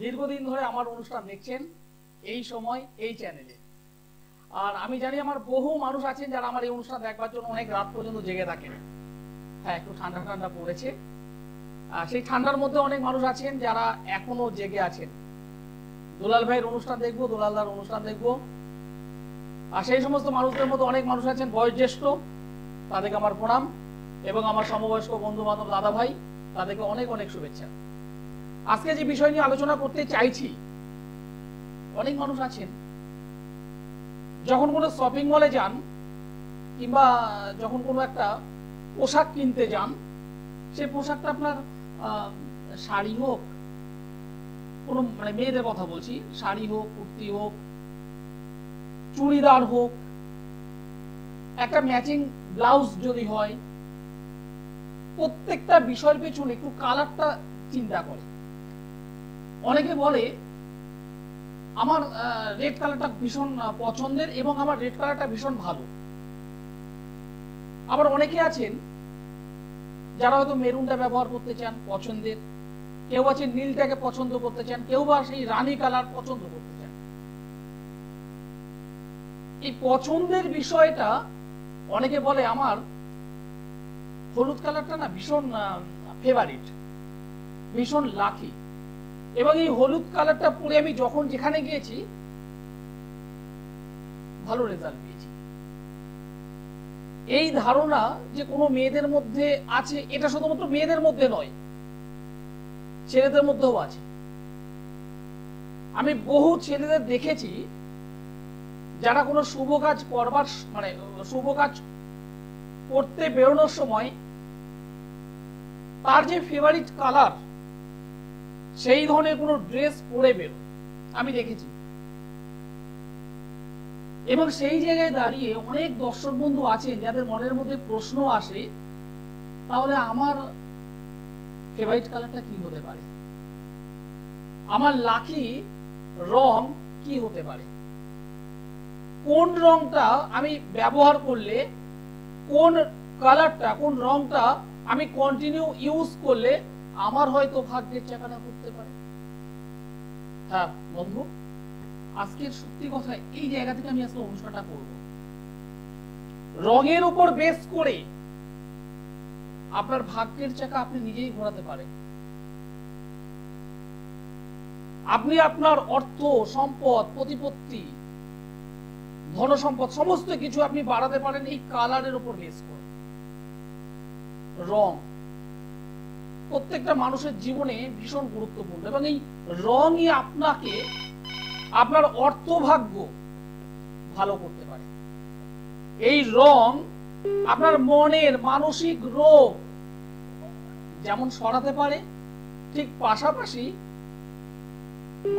দীর্ঘদিন ধরে আমার অনুষ্ঠান দেখছেন এই সময় এই চ্যানেলে। আর আমি জানি আমার বহু মানুষ আছেন যারা আমার এই অনুষ্ঠান দেখবার জন্য অনেক রাত পর্যন্ত জেগে থাকেন। হ্যাঁ, একটু ঠান্ডা ঠান্ডা পড়েছে, আর সেই ঠান্ডার মধ্যে অনেক মানুষ আছেন যারা এখনো জেগে আছেন। দুলাল ভাইয়ের অনুষ্ঠান দেখবো, দুলালদার অনুষ্ঠান দেখবো। আর সেই সমস্ত মানুষদের মধ্যে অনেক মানুষ আছেন বয়োজ্যেষ্ঠ, তাদেরকে আমার প্রণাম, এবং আমার সমবয়স্ক বন্ধু বান্ধব দাদা ভাই, তাদেরকে অনেক অনেক শুভেচ্ছা। আজকে যে বিষয় নিয়ে আলোচনা করতে চাইছি, অনেক মানুষ আছেন যখন কোনো শপিং মলে যান কিংবা যখন কোনো একটা পোশাক কিনতে যান, সেই পোশাকটা আপনার শাড়ি হোক, কোনো মানে মেয়েদের কথা বলছি, শাড়ি হোক, কুর্তি হোক, চুড়িদার হোক, একটা ম্যাচিং ব্লাউজ যদি হয়, প্রত্যেকটা বিষয়ের পেছনে একটু কালারটা চিন্তা করে। অনেকে বলে আমার রেড কালারটা ভীষণ পছন্দের এবং আমার রেড কালারটা ভীষণ ভালো। আবার অনেকে আছেন যারা হয়তো মেরুনটা ব্যবহার করতে চান পছন্দের, কেউ আছেন নীলটাকে পছন্দ করতে চান, কেউ বা সেই রানী কালার পছন্দ করতে চান। এই পছন্দের বিষয়টা অনেকে বলে আমার হলুদ কালারটা না ভীষণ ফেভারিট, ভীষণ লাকি, এবং এই হলুদ কালারটা পরে আমি যখন যেখানে গিয়েছি ভালো রেজাল্ট পেয়েছি। এই ধারণা যে কোনো মেয়েদের মধ্যে আছে, এটা শুধুমাত্র মেয়েদের মধ্যে নয়, ছেলেদের মধ্যেও আছে। আমি বহু ছেলেদের দেখেছি যারা কোনো শুভ কাজ করবার মানে শুভ কাজ করতে বেরোনোর সময় তার যে ফেভারিট কালার সেই ধরনের কোনো ড্রেস পরে বেরো, আমি দেখেছি। এবং সেই জায়গায় দাঁড়িয়ে অনেক দর্শক বন্ধু আছেন যাদের মনের মধ্যে প্রশ্ন আসে, তাহলে আমার ফেভারিট কালারটা কি হতে পারে, আমার লাকি রং কি হতে পারে, কোন রংটা আমি ব্যবহার করলে, কোন কালারটা, কোন রংটা আমি কন্টিনিউ ইউজ করলে আমার হয়তো ভাগ্যের চাকাটা ঘুরতে পারে। হ্যাঁ বন্ধু, আজকের সত্যি কথা এই জায়গা থেকে আমি আজকে অনুষ্ঠানটা করব। রঙের উপর বেস করে আপনার ভাগ্যের চাকা আপনি নিজেই ঘোরাতে পারেন। আপনি আপনার অর্থ, সম্পদ, প্রতিপত্তি, ধন সম্পদ সমস্ত কিছু আপনি বাড়াতে পারেন এই কালারের উপর বেস করে। রং প্রত্যেকটা মানুষের জীবনে ভীষণ গুরুত্বপূর্ণ, এবং এই রঙই আপনাকে আপনার অর্থভাগ্য ভালো করতে পারে। এই রং আপনার মনের মানসিক রোগ যেমন সরাতে পারে, ঠিক পাশাপাশি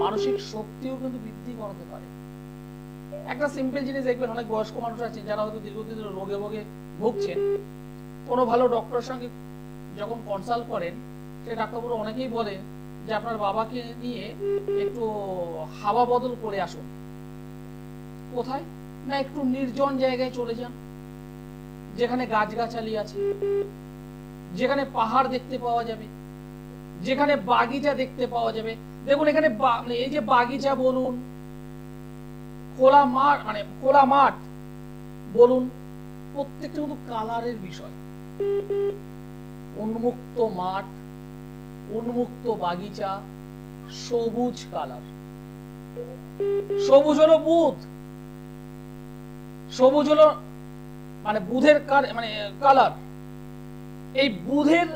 মানসিক শক্তিও কিন্তু বৃদ্ধি করাতে পারে। একটা সিম্পল জিনিস দেখবেন, অনেক বয়স্ক মানুষ আছেন যারা হয়তো দীর্ঘদিন ধরে রোগে ভোগে ভুগছেন, কোনো ভালো ডক্টরের সঙ্গে যখন কনসাল্ট করেন, সেই ডাক্তারবাবু অনেকেই বলে যে আপনার বাবাকে নিয়ে একটু হাওয়া বদল করে আসুন। কোথায় না, একটু নির্জন জায়গায় চলে যান, যেখানে গাছগাছালি আছে, যেখানে পাহাড় দেখতে পাওয়া যাবে, যেখানে বাগিচা দেখতে পাওয়া যাবে। দেখুন এখানে এই যে বাগিচা বলুন, খোলা মাঠ মানে খোলা মাঠ বলুন, প্রত্যেকটা কিন্তু কালারের বিষয়। উন্মুক্ত মাঠ, উন্মুক্ত বাগিচা, সবুজ কালার। সবুজ হলো বুধ, সবুজ হলো মানে বুধের মানে কালার। এই বুধের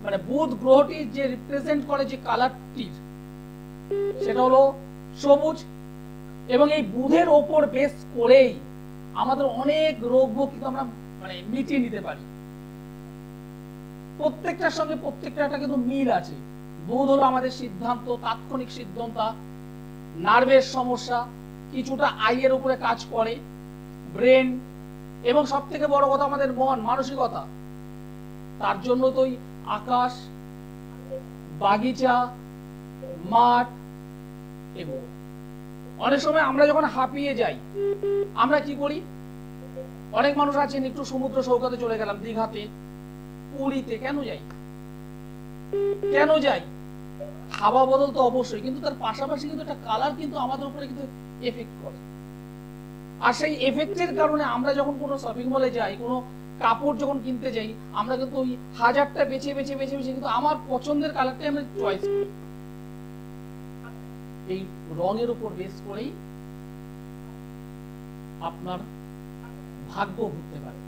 মানে বুধ গ্রহটি যে রিপ্রেজেন্ট করে যে কালারটির, সেটা হলো সবুজ। এবং এই বুধের ওপর বেস করেই আমাদের অনেক রোগ কিন্তু আমরা মানে মিটিয়ে নিতে পারি। প্রত্যেকটার সঙ্গে প্রত্যেকটা কিন্তু মিল আছে। বুধ হলো আমাদের সিদ্ধান্ত, তাৎক্ষণিক সিদ্ধান্ত, নার্ভের সমস্যা, কিছুটা আইয়ের উপরে কাজ করে, ব্রেন, এবং সব থেকে বড় কথা আমাদের মন, মানসিকতা। তার জন্য তো আকাশ, বাগিচা, মাঠ। এবং অনেক সময় আমরা যখন হাঁপিয়ে যাই, আমরা কি করি, অনেক মানুষ আছেন একটু সমুদ্র সৈকতে চলে গেলাম, দীঘাতে, পুরীতে। কেন যাই, কেন যাই? হাওয়া বদল তো অবশ্যই, কিন্তু তার পাশাপাশি কিন্তু একটা কালার কিন্তু আমাদের উপরে কিন্তু এফেক্ট করে। আর সেই এফেক্টের কারণে আমরা যখন কোনো শপিং মলে যাই, কোনো কাপড় যখন কিনতে যাই, আমরা কিন্তু ওই হাজারটা বেছে বেছে বেছে বেছে কিন্তু আমার পছন্দের কালারটাই আমরা চয়েস করি। এই রঙের উপর বেস করেই আপনার ভাগ্য ঘুরতে পারে।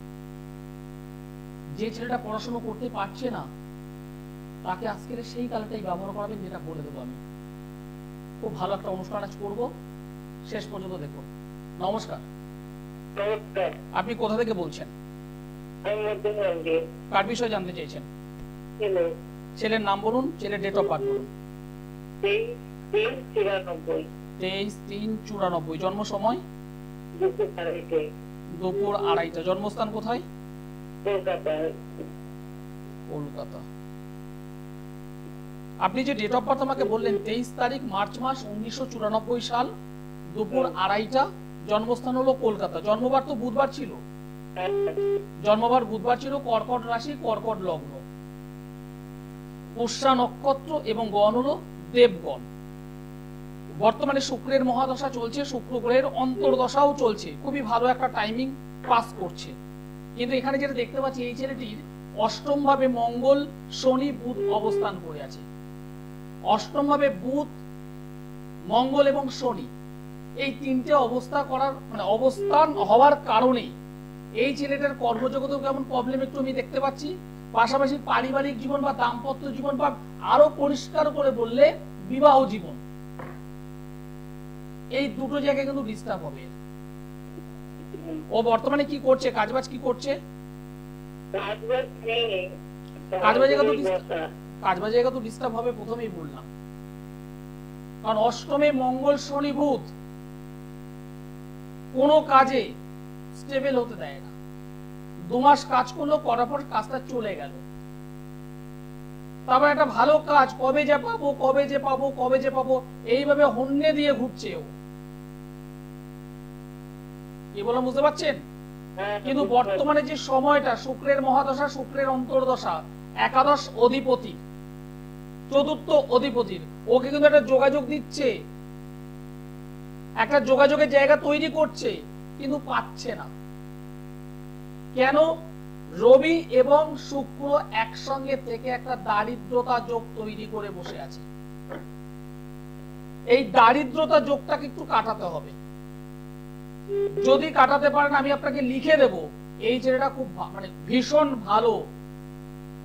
যে ছেলেটা পড়াশোনা করতে পারছে না, তাকে আজকের সেই কালারটাই ব্যবহার করাবেন, যেটা বলে দেবো আমি। খুব ভালো একটা অনুষ্ঠান আজ করবো, শেষ পর্যন্ত দেখুন। নমস্কার, আপনি কোথা থেকে বলছেন? কার বিষয়ে জানতে চাইছেন? ছেলের নাম বলুন, ছেলের ডেট অফ বার্থ বলুন। 23/3/94। জন্ম সময়? দুপুর 2:30। জন্মস্থান কোথায়? কলকাতা। আপনি যে ডেট অফ বার্থ আমাকে বললেন 23 তারিখ মার্চ মাস 1994 সাল, দুপুর 2:30, জন্মস্থান হলো কলকাতা। জন্মবার তো বুধবার ছিল, জন্মবার বুধবার ছিল, কর্কট রাশি, কর্কট লগ্ন, পুষ্যা নক্ষত্র এবং গণ হলো দেবগণ। বর্তমানে শুক্রের মহাদশা চলছে, শুক্র গ্রহের অন্তর্দশাও চলছে, খুবই ভালো একটা টাইমিং পাস করছে। কিন্তু এখানে যেটা দেখতে পাচ্ছি, এই ছেলেটির অষ্টম ভাবে মঙ্গল, শনি, বুধ অবস্থান করে আছে। অষ্টম ভাবে বুধ, মঙ্গল এবং শনি, এই তিনটে অবস্থান হওয়ার কারণে এই ছেলেটার কর্মজগতেও কেমন প্রবলেম একটু আমি দেখতে পাচ্ছি। পাশাপাশি পারিবারিক জীবন বা দাম্পত্য জীবন, বা আরো পরিষ্কার করে বললে বিবাহ জীবন, এই দুটো জায়গায় কিন্তু ডিস্টার্ব হবে। ও বর্তমানে কি করছে, কাজবাজ কি করছে? কাজবাজ জায়গা তো ডিস্টার্ব হবে, প্রথমেই বললাম। কারণ অষ্টমে মঙ্গল, শনি, বুধ কোনো কাজে স্টেবল হতে দেয় না। 2 মাস কাজ করলো, করার পর কাজটা চলে গেল। তারপর একটা ভালো কাজ কবে যে পাবো, কবে যে পাবো, কবে যে পাবো, এইভাবে হন্যে দিয়ে ঘুরছে ও। কি বললাম বুঝতে পারছেন? কিন্তু বর্তমানে যে সময়টা, শুক্রের মহাদশা, শুক্রের অন্তর্দশা, একাদশ অধিপতি, চতুর্থ অধিপতির, ওকে কিন্তু একটা যোগাযোগ দিচ্ছে, একটা যোগাযোগের জায়গা তৈরি করছে, কিন্তু পাচ্ছে না। কেন? রবি এবং শুক্র একসঙ্গে থেকে একটা দারিদ্রতা যোগ তৈরি করে বসে আছে। এই দারিদ্রতা যোগটাকে একটু কাটাতে হবে। যদি কাটাতে পারেন, আমি আপনাকে লিখে দেব, এই ছেলেটা খুব ভীষণ ভালো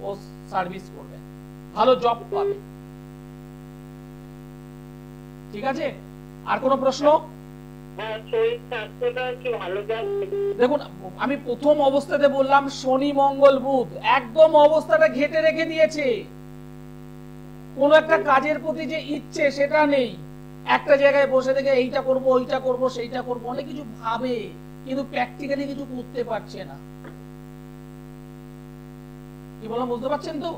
ও সার্ভিস করবে, ভালো জব পাবে। ঠিক আছে? আর কোনো প্রশ্ন? দেখুন, আমি প্রথম অবস্থাতে বললাম শনি, মঙ্গল, বুধ একদম অবস্থাটা ঘেটে রেখে দিয়েছে। কোন একটা কাজের প্রতি যে ইচ্ছে, সেটা নেই। একটা জায়গায় বসে থেকে এইটা করব, ওইটা করব, সেইটা করব, অনেক কিছু ভাবে, কিন্তু প্র্যাকটিক্যালি কিছু করতে পারছে না। কি বললাম বুঝতে পারছেন তো?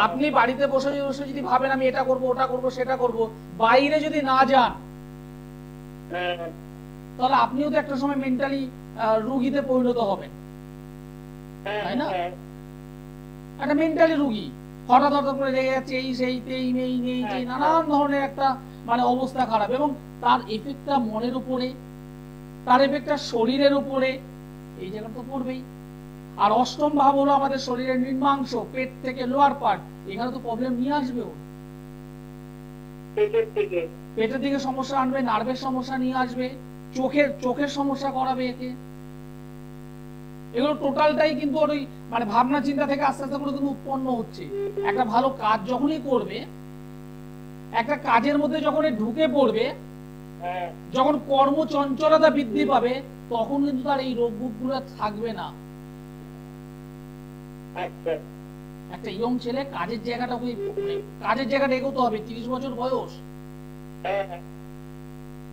আপনি বাড়িতে বসে বসে যদি ভাবেন আমি এটা করব, ওটা করব, সেটা করব, বাইরে যদি না যান, তাহলে আপনিও তো একটা সময় মেন্টালি রোগীতে পরিণত হবেন, তাই না? একটা মেন্টালি রোগী, হঠাৎ হঠাৎ করে রেগে যাচ্ছে, এই সেই তেই নেই নেই, নানান ধরনের একটা অবস্থা খারাপ, এবং তার এফেক্টটা মনের উপরে, তার এফেক্টটা শরীরের উপরে, এই জায়গাটা তো পড়বেই। আর অষ্টম ভাব হলো আমাদের শরীরের নিম্নাংশ, পেট থেকে লোয়ার পার্ট, এখানে তো প্রবলেম নিয়ে আসবে। ও পেটের দিকে সমস্যা আনবে, নার্ভের সমস্যা নিয়ে আসবে, চোখের সমস্যা করাবে একে। এগুলো টোটালটাই কিন্তু ওই ভাবনা চিন্তা থেকে আস্তে আস্তে করে কিন্তু উৎপন্ন হচ্ছে। একটা ভালো কাজ যখনই করবে, একটা কাজের মধ্যে যখন ঢুকে পড়বে, যখন কর্মচঞ্চলতা বৃদ্ধি পাবে, তখন কিন্তু তার এই রোগগুলো থাকবে না। একটা ইয়ং ছেলে কাজের জায়গাটা এগোতে হবে, 30 বছর বয়স।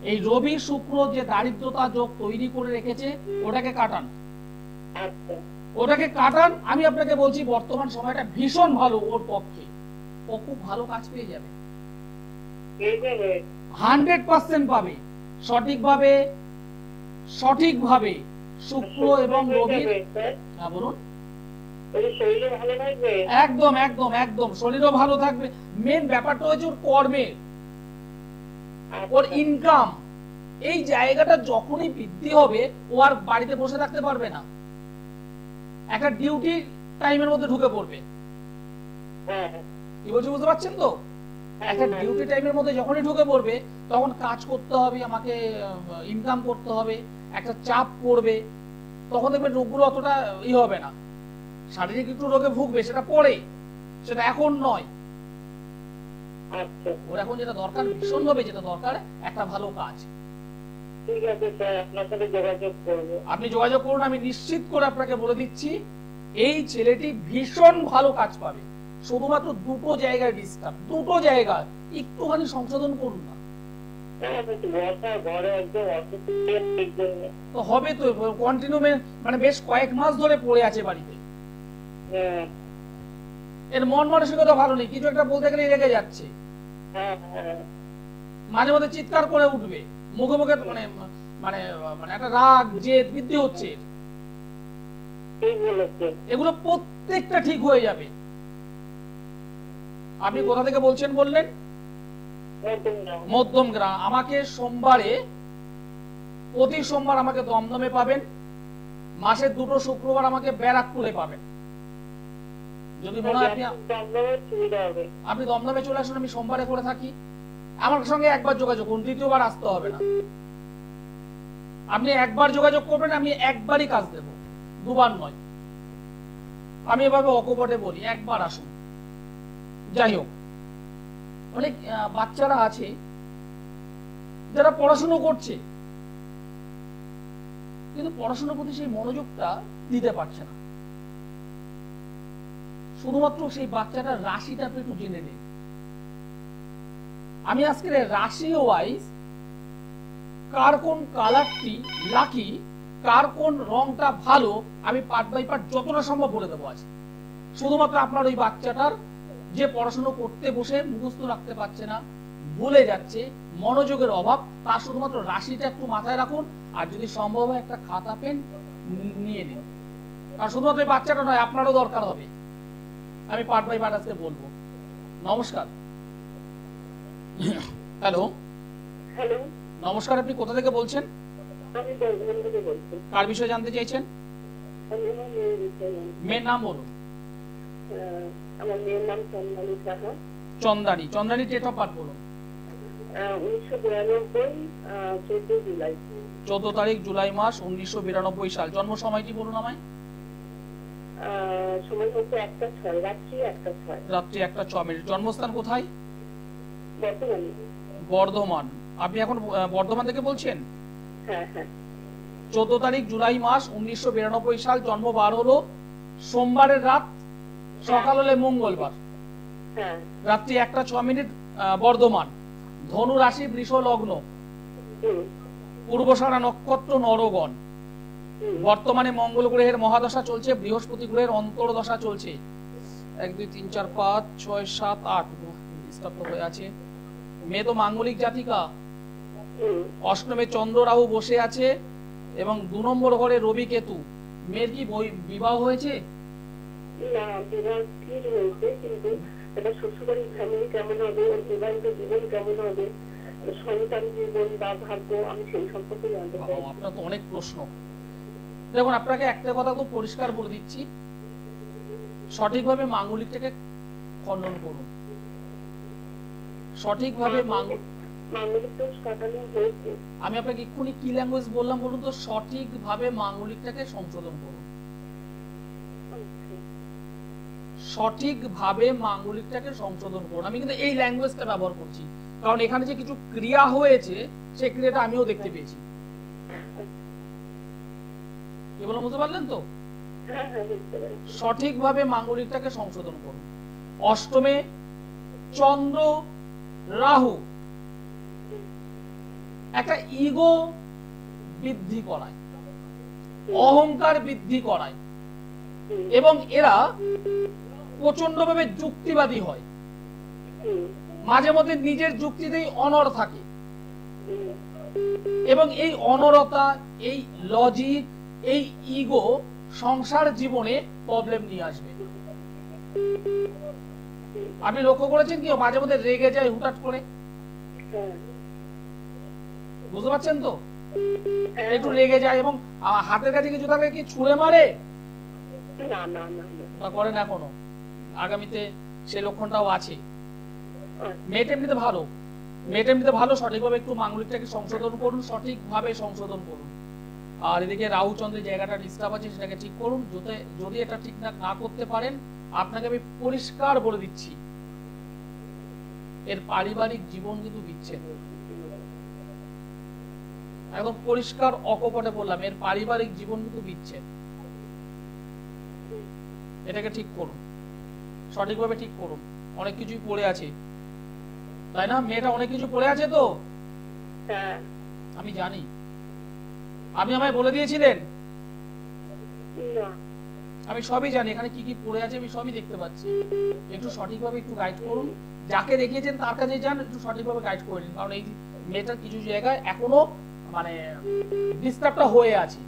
এই রবি শুক্র যে দারিদ্রতা যোগ তৈরি করে রেখেছে, ওটাকে কাটান, ওটাকে কাটান। আমি আপনাকে বলছি, বর্তমান সময়টা ভীষণ ভালো ওর পক্ষে, ও খুব ভালো কাজ পেয়ে যাবে, 100% পাবে। সঠিকভাবে শুক্র এবং রবি, বলুন। শরীরে ভালো থাকবে, একদম একদম একদম শরীরও ভালো থাকবে। মেন ব্যাপারটা হচ্ছে ওর কর্মের, ওর ইনকাম, এই জায়গাটা যখনই বৃদ্ধি হবে ও আর বাড়িতে বসে থাকতে পারবে না, একটা ডিউটি টাইমের মধ্যে ঢুকে পড়বে। কি বলছি বুঝতে পারছেন তো? একটা ডিউটি টাইমের মধ্যে যখনই ঢুকে পড়বে তখন কাজ করতে হবে, আমাকে ইনকাম করতে হবে, একটা চাপ পড়বে, তখন দেখবেন রোগগুলো অতটা হবে না। শারীরিক একটু রোগে ভুগবে, সেটা পরে, সেটা এখন নয়। ওর এখন যেটা দরকার, ভীষণ ভাবে যেটা দরকার, একটা ভালো কাজ। ঠিক আছে স্যার, আপনার সাথে যোগাযোগ করব। আপনি যোগাযোগ করুন, আমি নিশ্চিত করে আপনাকে বলে দিচ্ছি এই ছেলেটি ভীষণ ভালো কাজ পাবে। শুধুমাত্র দুটো জায়গায় ডিস্টার্ব, দুটো জায়গা একটুখানি সংশোধন করুন না। তো হবে তো, কন্টিনিউ মানে বেশ কয়েক মাস ধরে পড়ে আছে বাড়িতে। এর মন মানসিকতা ভালো নেই, কিছু একটা বলতে গেলে রেগে যাচ্ছে, মাঝে মধ্যে চিৎকার করে উঠবে, মুখে মুখে মানে মানে মানে একটা রাগ জেদ বৃদ্ধি হচ্ছে। এগুলো প্রত্যেকটা ঠিক হয়ে যাবে। আপনি কোথা থেকে বলছেন বললেন? মধ্যম গ্রাম। আমাকে সোমবারে, প্রতি সোমবার আমাকে দমদমে পাবেন, মাসের দুটো শুক্রবার আমাকে ব্যারাকপুরে পাবেন। যদি মনে হয় আপনি দমদমে চলে আসুন, আমি সোমবারে করে থাকি, আমার সঙ্গে একবার যোগাযোগ করুন, দ্বিতীয়বার আসতে হবে না। আপনি একবার যোগাযোগ করবেন, আমি একবারই কাজ দেব, দুবার নয়। আমি এভাবে অকপটে বলি, একবার আসুন। যাই হোক, অনেক বাচ্চারা আছে যারা পড়াশুনো করছে কিন্তু পড়াশোনার প্রতি সেই মনোযোগটা দিতে পারছে না। শুধুমাত্র সেই বাচ্চাটার রাশিটা একটু জেনে নিন। আমি আজকে রাশি ওয়াইজ কার কোন কালারটি লাকি, কার কোন রংটা ভালো, আমি পার্ট বাই পার্ট যতটা সম্ভব বলে দেবো আজ। শুধুমাত্র আপনার ওই বাচ্চাটার যে পড়াশোনা করতে বসে মুখস্থ রাখতে পারছে না, ভুলে যাচ্ছে, মনোযোগের অভাব, তার শুধুমাত্র রাশিটা একটু মাথায় রাখুন। আর যদি সম্ভব হয় একটা খাতা পেন নিয়ে নিন, আর শুধুমাত্র এই বাচ্চাটা নয়, আপনারও দরকার হবে। আমি পার্ট বাই পার্ট আজকে বলবো। নমস্কার। হ্যালো। হ্যালো, নমস্কার, আপনি কোথা থেকে বলছেন? আমি বর্ধমান থেকে বলছি। কার বিষয়ে জানতে চাইছেন? মেয়ের নাম বলুন। আমার মেয়ের নাম চন্দানী সাহা। চন্দানী। চন্দানী ডেট অফ বার্থ বলুন। 1992 14 জুলাই। 14 তারিখ জুলাই মাস 1992 সাল। জন্ম সময়টি বলুন আমায়। সময় হচ্ছে 1:06, রাত্রি 1:06। রাত্রি 1:06। জন্মস্থান কোথায়? বর্তমানে বর্ধমান। আপনি এখন বর্ধমান থেকে বলছেন? হ্যাঁ হ্যাঁ। 14 তারিখ জুলাই মাস 1992 সাল। জন্ম বার হলো সোমবারের রাত, সকাল হলে মঙ্গলবার, রাত্রি 1:06। বর্ধমান। ধনু রাশি, বৃষ লগ্ন, পূর্বসারা নক্ষত্র, নরগণ। বর্তমানে মঙ্গল গ্রহের মহাদশা চলছে, বৃহস্পতি গ্রহের অন্তর্দশা চলছে। 1 2 3 4 5 6 7 8 ডিস্টার্ব হয়ে আছে। মেয়ে তো মাঙ্গলিক জাতিকা। অষ্টমে চন্দ্র রাহু বসে আছে এবং 2 নম্বর ঘরে রবি কেতু। মেয়ের কি বিবাহ হয়েছে? না, বিবাহ ঠিক হয়েছে, কিন্তু এটা শ্বশুরবাড়ির ফ্যামিলি কেমন হবে, ওর বিবাহিত জীবন কেমন হবে, সন্তান জীবন বা ভাগ্য, আমি সেই সম্পর্কে জানতে চাই। আপনার তো অনেক প্রশ্ন। দেখুন, আপনাকে একটা কথা খুব পরিষ্কার বলে দিচ্ছি, সঠিকভাবে মাঙ্গলিকটাকে খণ্ডন করুন। সঠিকভাবে মাঙ্গলিক দোষ কাটানো হয়েছে। আমি আপনাকে এক্ষুনি কি ল্যাঙ্গুয়েজ বললাম বলুন তো? সঠিকভাবে মাঙ্গলিকটাকে সংশোধন করুন। সঠিকভাবে মাঙ্গলিকটাকে সংশোধন করুন। আমি কিন্তু এই ল্যাঙ্গুয়েজটা ব্যবহার করছি, কারণ এখানে যে কিছু ক্রিয়া হয়েছে সেই ক্রিয়াটা আমিও দেখতে পেয়েছি। কি বললাম বুঝতে পারলেন তো? সঠিকভাবে মাঙ্গলিকটাকে সংশোধন করুন। অষ্টমে চন্দ্র রাহু একটা ইগো বৃদ্ধি করায়, অহংকার বৃদ্ধি করায়, এবং এরা প্রচন্ডভাবে যুক্তিবাদী হয়, মাঝে মধ্যে নিজের যুক্তিতেই অনড় থাকে, এবং এই অনড়তা, এই লজিক, এই ইগো সংসার জীবনে প্রবলেম নিয়ে আসবে। আপনি লক্ষ্য করেছেন কি মাঝে মধ্যে রেগে যায় হুটহাট করে, হ্যাঁ, বুঝতে পারছেন তো? একটু রেগে যায় এবং হাতের কাছে কিছু থাকলে কি ছুঁড়ে মারে না না না না। বা করে না কোনো, আগামীতে সেই লক্ষণটাও আছে। আচ্ছা, মেয়েটা এমনিতে ভালো, মেয়েটা এমনিতে ভালো, সঠিকভাবে একটু মাঙ্গলিকটাকে সংশোধন করুন, সঠিকভাবে সংশোধন করুন। আর এদিকে রাহু চন্দ্রের জায়গাটা ডিস্টার্ব আছে, সেটাকে ঠিক করুন। যদি এটা ঠিক না করতে পারেন, আপনাকে আমি পরিষ্কার বলে দিচ্ছি, এর পারিবারিক জীবন কিন্তু বিচ্ছেদ। একদম পরিষ্কার অকপটে বললাম, এর পারিবারিক জীবন কিন্তু বিচ্ছেদ। এটাকে ঠিক করুন, সঠিকভাবে ঠিক করুন। অনেক কিছুই পড়ে আছে, তাই না? মেয়েটা অনেক কিছু পড়ে আছে তো, হ্যাঁ, আমি জানি। আপনি আমায় বলে দিয়েছিলেন, না, আমি সবই জানি, এখানে কি কি পড়ে আছে আমি সবই দেখতে পাচ্ছি। একটু সঠিকভাবে একটু গাইড করুন, যাকে দেখিয়েছেন তার কাছে যান, একটু সঠিকভাবে গাইড করে নিন। কারণ এই মেয়েটার কিছু জায়গায় এখনো মানে ডিস্টার্বটা হয়ে আছে।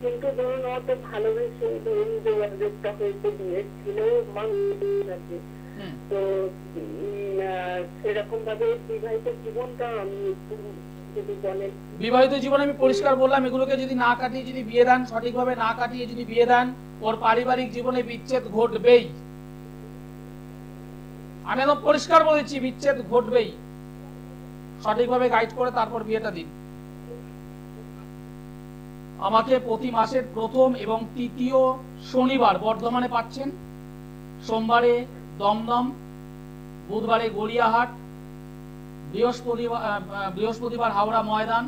কিন্তু ধরুন অত ভালোবেসে ধরুন যোগাযোগটা হয়েছে, বিয়ে ছিল মানুষ আছে, হুম। তো সেরকম ভাবে বিবাহিত জীবনটা আমি একটু যদি বলেন। বিবাহিত জীবনে আমি পরিষ্কার বললাম, এগুলোকে যদি না কাটিয়ে যদি বিয়ে দেন, সঠিকভাবে না কাটিয়ে যদি বিয়ে দেন, ওর পারিবারিক জীবনে বিচ্ছেদ ঘটবেই। আমি একদম পরিষ্কার বলেছি, বিচ্ছেদ ঘটবেই। সঠিকভাবে গাইড করে তারপর বিয়েটা দিন। আমাকে প্রতি মাসের প্রথম এবং তৃতীয় শনিবার বর্ধমানে পাচ্ছেন, সোমবারে দমদম, বুধবারে গড়িয়াহাট, বৃহস্পতিবার হাওড়া ময়দান,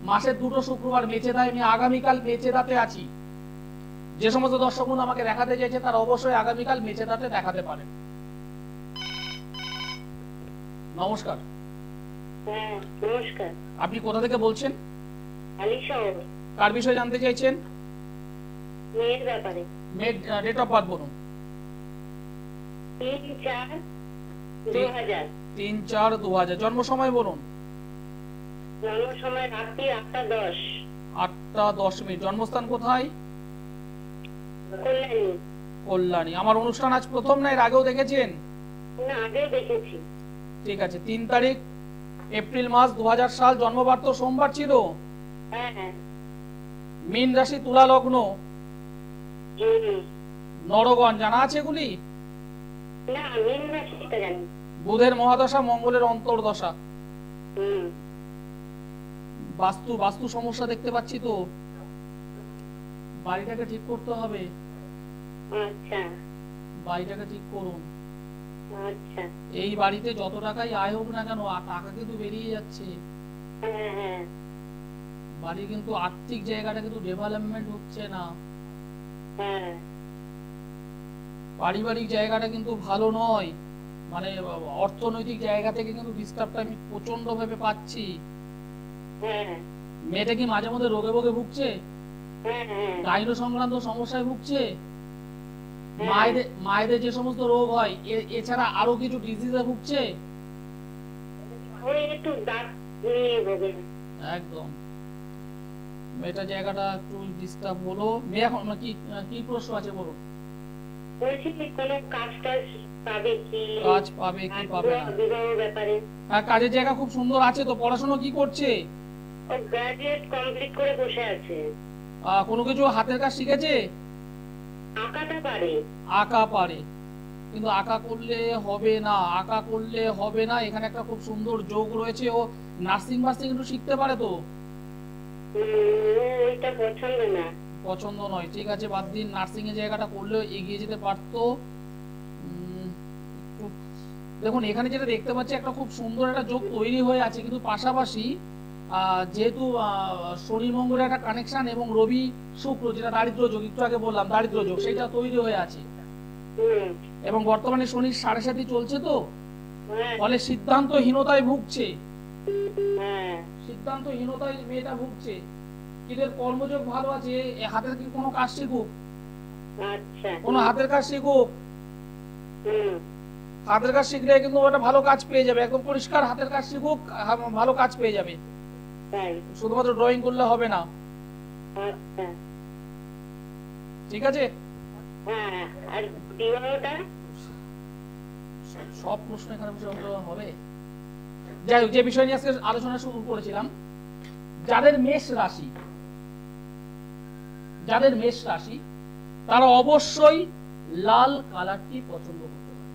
মাসের দুটো শুক্রবার মেচেদায়। আমি আগামীকাল মেচেদাতে আছি। যে সমস্ত দর্শক বন্ধু আমাকে দেখাতে চাইছে তারা অবশ্যই আগামীকাল মেচেদাতে দেখাতে পারেন। নমস্কার। হ্যাঁ, নমস্কার। আপনি কোথা থেকে বলছেন? আলিশহর। কার বিষয়ে জানতে চাইছেন? মেয়ের ব্যাপারে। মেয়ের ডেট অফ বার্থ বলুন। 3/4/2000। 3/4/2000। জন্ম সময় বলুন। জন্ম সময় রাত্রি 8:10। 8:10। জন্মস্থান কোথায়? কল্যাণী। কল্যাণী। আমার অনুষ্ঠান আজ প্রথম না, এর আগেও দেখেছেন? না, আগেও দেখেছি। ঠিক আছে। 3 তারিখ এপ্রিল মাস 2000 সাল, জন্মবার তো সোমবার ছিল। হ্যাঁ হ্যাঁ। মীন রাশি, তুলা লগ্ন, হুম। নরগণ। জানা আছে এগুলি? না, মীন রাশিটা জানি। বুধের মহাদশা, মঙ্গলের অন্তর্দশা। হুম। বাস্তু সমস্যা দেখতে পাচ্ছি তো, বাড়িটাকে ঠিক করতে হবে। আচ্ছা বাড়িটাকে ঠিক করুন। আচ্ছা। এই বাড়িতে যত টাকাই আয় হোক না কেন, টাকা কিন্তু বেরিয়ে যাচ্ছে। হ্যাঁ হ্যাঁ। বাড়ির কিন্তু আর্থিক জায়গাটা কিন্তু ডেভেলপমেন্ট হচ্ছে না। হ্যাঁ। পারিবারিক জায়গাটা কিন্তু ভালো নয়, মানে অর্থনৈতিক জায়গা থেকে কিন্তু ডিস্টার্বটা আমি প্রচন্ড ভাবে পাচ্ছি। হ্যাঁ মেয়েটা কি মাঝে মধ্যে রোগে ভোগে ভুগছে? হ্যাঁ। হ্যাঁ। গাইনো সংক্রান্ত সমস্যায় ভুগছে? হ্যাঁ। মায়েদের যে সমস্ত রোগ হয় এছাড়া আরো কিছু ডিজিজে ভুগছে? ওই একটু দাঁত নিয়ে ভোগে। একদম। মেয়েটা জায়গাটা একটু ডিস্টার্ব হলো। মেয়ে এখন কি কি প্রশ্ন আছে বলুন। বলছি কি কোনো কাজ টাজ পাবে কি? কাজ পাবে কি পাবে না? বিবাহ ব্যাপারে। হ্যাঁ, কাজের জায়গা খুব সুন্দর আছে তো। পড়াশোনা কি করছে? ও গ্রাজুয়েট কমপ্লিট করে বসে আছে। কোনো কিছু হাতের কাজ শিখেছে? আঁকাটা পারে। আঁকা পারে, কিন্তু আঁকা করলে হবে না, আঁকা করলে হবে না। এখানে একটা খুব সুন্দর যোগ রয়েছে। ও নার্সিং একটু শিখতে পারে তো। ওইটা পছন্দ না। পছন্দ নয়, ঠিক আছে, বাদ দিন। নার্সিং এর জায়গাটা করলেও এগিয়ে যেতে পারতো। দেখুন এখানে যেটা দেখতে পাচ্ছি, একটা খুব সুন্দর একটা যোগ তৈরি হয়ে আছে, কিন্তু পাশাপাশি যেহেতু শনি মঙ্গলের একটা কানেকশন এবং রবি শুক্র, যেটা দারিদ্র যোগ, একটু আগে বললাম দারিদ্র যোগ, সেটা তৈরি হয়ে আছে। এবং বর্তমানে শনির 7.5 চলছে তো, ফলে সিদ্ধান্তহীনতায় ভুগছে। সিদ্ধান্তহীনতায় মেয়েটা ভুগছে। কিন্তু কর্মযোগ ভালো আছে। হাতের কি কোনো কাজ শিখুক, কোনো হাতের কাজ শিখুক। হাতের কাজ শিখলে কিন্তু ওটা ভালো কাজ পেয়ে যাবে। একদম পরিষ্কার হাতের কাজ শিখুক, ভালো কাজ পেয়ে যাবে। শুধুমাত্র ড্রয়িং করলে হবে না। ঠিক আছে? হ্যাঁ, আর বিবাহটা সব প্রশ্ন এখানে বসে হবে। যাই হোক, যে বিষয় নিয়ে আজকে আলোচনা শুরু করেছিলাম, যাদের মেষ রাশি তারা অবশ্যই লাল কালারটি পছন্দ করতে পারে।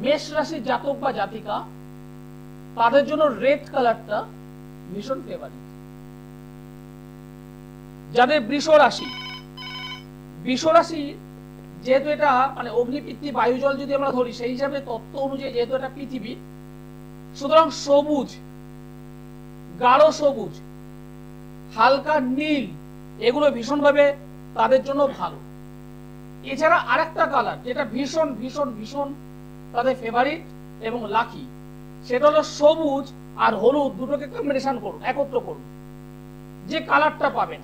মেষ রাশির জাতক বা জাতিকা তাদের জন্য রেড কালারটা ভীষণ ফেভারিট। যাদের বৃষ রাশি যেহেতু এটা মানে অগ্নিপৃথ্বী বায়ু জল যদি আমরা ধরি সেই হিসাবে তত্ত্ব অনুযায়ী যেহেতু এটা পৃথিবী, সুতরাং সবুজ, গাঢ় সবুজ, হালকা নীল এগুলো ভীষণভাবে তাদের জন্য ভালো। এছাড়া আরেকটা কালার যেটা ভীষণ ভীষণ ভীষণ তাদের ফেভারিট এবং লাকি, সেটা হলো সবুজ আর হলুদ দুটোকে কম্বিনেশন করুন, একত্র করুন, যে কালারটা পাবেন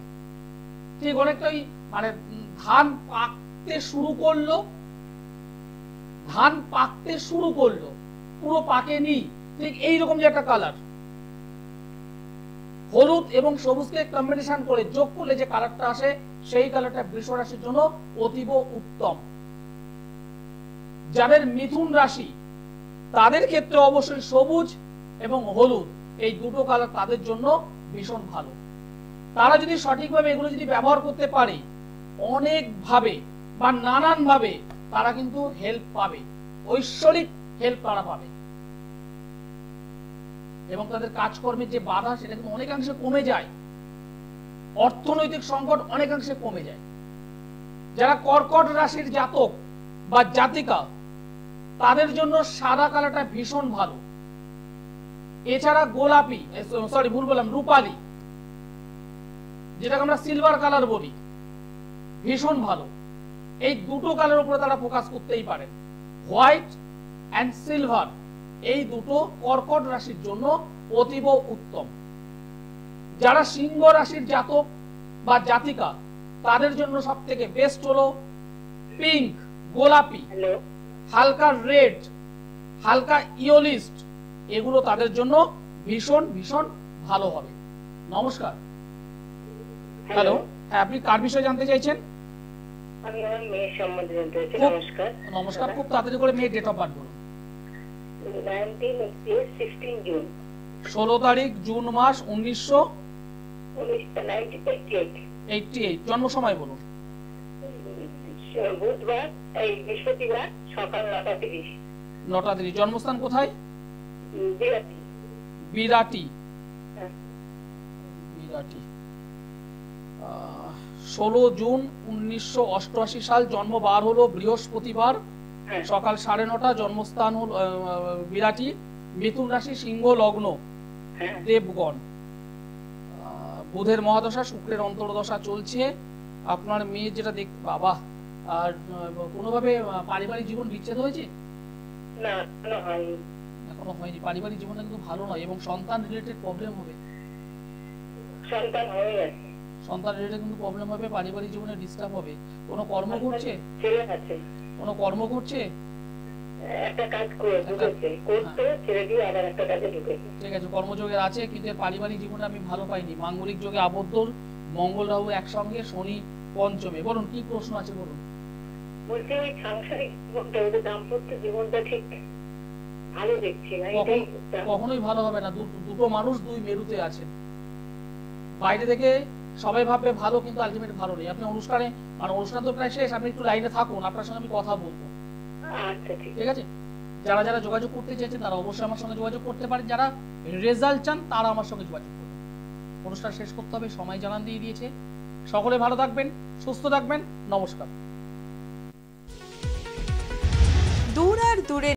ঠিক অনেকটাই মানে ধান পাকতে শুরু করলো পুরো পাকেনি, ঠিক এইরকম যে একটা কালার, হলুদ এবং সবুজকে কম্বিনেশন করে যোগ করলে যে কালারটা আসে সেই কালারটা বৃষ রাশির জন্য অতীব উত্তম। যাদের মিথুন রাশি তাদের ক্ষেত্রে অবশ্যই সবুজ এবং হলুদ এই দুটো কালার তাদের জন্য ভীষণ ভালো। তারা যদি সঠিকভাবে এগুলো যদি ব্যবহার করতে পারে, অনেক ভাবে বা নানান ভাবে তারা কিন্তু হেল্প পাবে, ঐশ্বরিক হেল্প তারা পাবে এবং তাদের কাজকর্মের যে বাধা সেটা কিন্তু অনেকাংশে কমে যায়, অর্থনৈতিক সংকট অনেকাংশে কমে যায়। যারা কর্কট রাশির জাতক বা জাতিকা তাদের জন্য সাদা কালারটা ভীষণ ভালো। এছাড়া রূপালী, যেটাকে আমরা সিলভার কালার বলি, ভীষণ ভালো। এই দুটো কালার উপরে তারা ফোকাস করতেই পারেন। হোয়াইট এন্ড সিলভার এই দুটো কর্কট রাশির জন্য অতীব উত্তম। যারা সিংহ রাশির জাতক বা জাতিকা তাদের জন্য সব থেকে বেস্ট হলো পিঙ্ক, গোলাপি, হালকা রেড, হালকা ইয়োলিস্ট, এগুলো তাদের জন্য ভীষণ ভীষণ ভালো হবে। নমস্কার। হ্যালো, হ্যাঁ, আপনি কার বিষয়ে জানতে চাইছেন? আমি আমার মেয়ের সম্বন্ধে জানতে চাইছি। নমস্কার। নমস্কার, খুব তাড়াতাড়ি করে মেয়ের ডেট অফ বার্থ বলুন। 16 জুন। 16 তারিখ জুন মাস 1988। জন্ম সময় বলুন। বুধবার, বৃহস্পতিবার সকাল 9:30। 9:30। জন্মস্থান কোথায়? বিরাটি। বিরাটি। 16 জুন 1988 সাল, জন্ম বার হলো বৃহস্পতিবার সকাল 9:30। জন্মস্থান হল বিরাটি। মিথুন রাশি, সিংহ লগ্ন, দেবগণ। বুধের মহাদশা, শুক্রের অন্তর্দশা চলছে। আপনার মেয়ে যেটা বাবা, আর কোনোভাবে পারিবারিক জীবন বিচ্ছেদ হয়েছে? না, এখনো হয়নি। পারিবারিক জীবনটা কিন্তু ভালো নয় এবং সন্তান রিলেটেড প্রবলেম হবে। সন্তান হয়ে গেছে। সন্তান রিলেটেড কিন্তু প্রবলেম হবে, পারিবারিক জীবনে ডিস্টার্ব হবে। কোনো কর্ম করছে? ছেলে আছে। কোনো কর্ম করছে? একটা কাজ করতে ছেড়ে দিয়ে আবার একটা কাজে ঢুকেছে। ঠিক আছে, কর্মযোগের আছে, কিন্তু পারিবারিক জীবনটা আমি ভালো পাইনি। মাঙ্গলিক যোগে আবদ্ধ, মঙ্গল রাহু একসঙ্গে, শনি পঞ্চমে। বলুন কি প্রশ্ন আছে বলুন। বলছি ওই সাংসারিক জীবনটা, ওদের দাম্পত্য জীবনটা ঠিক ভালো দেখছি না। কখনোই ভালো হবে না। দুটো মানুষ দুই মেরুতে আছেন। বাইরে থেকে সবাই ভাববে ভালো, কিন্তু আলটিমেট ভালো নেই। আপনি অনুষ্ঠানে অনুষ্ঠান তো প্রায় শেষ, আপনি একটু লাইনে থাকুন, আপনার সঙ্গে আমি কথা বলবো। আচ্ছা, ঠিক আছে। যারা যারা যোগাযোগ করতে চাইছেন তারা অবশ্যই আমার সঙ্গে যোগাযোগ করতে পারেন। যারা রেজাল্ট চান তারা আমার সঙ্গে যোগাযোগ করুন। অনুষ্ঠান শেষ করতে হবে, সময় জানান দিয়ে দিয়েছে। সকলে ভালো থাকবেন, সুস্থ থাকবেন। নমস্কার। দূর আর দূরে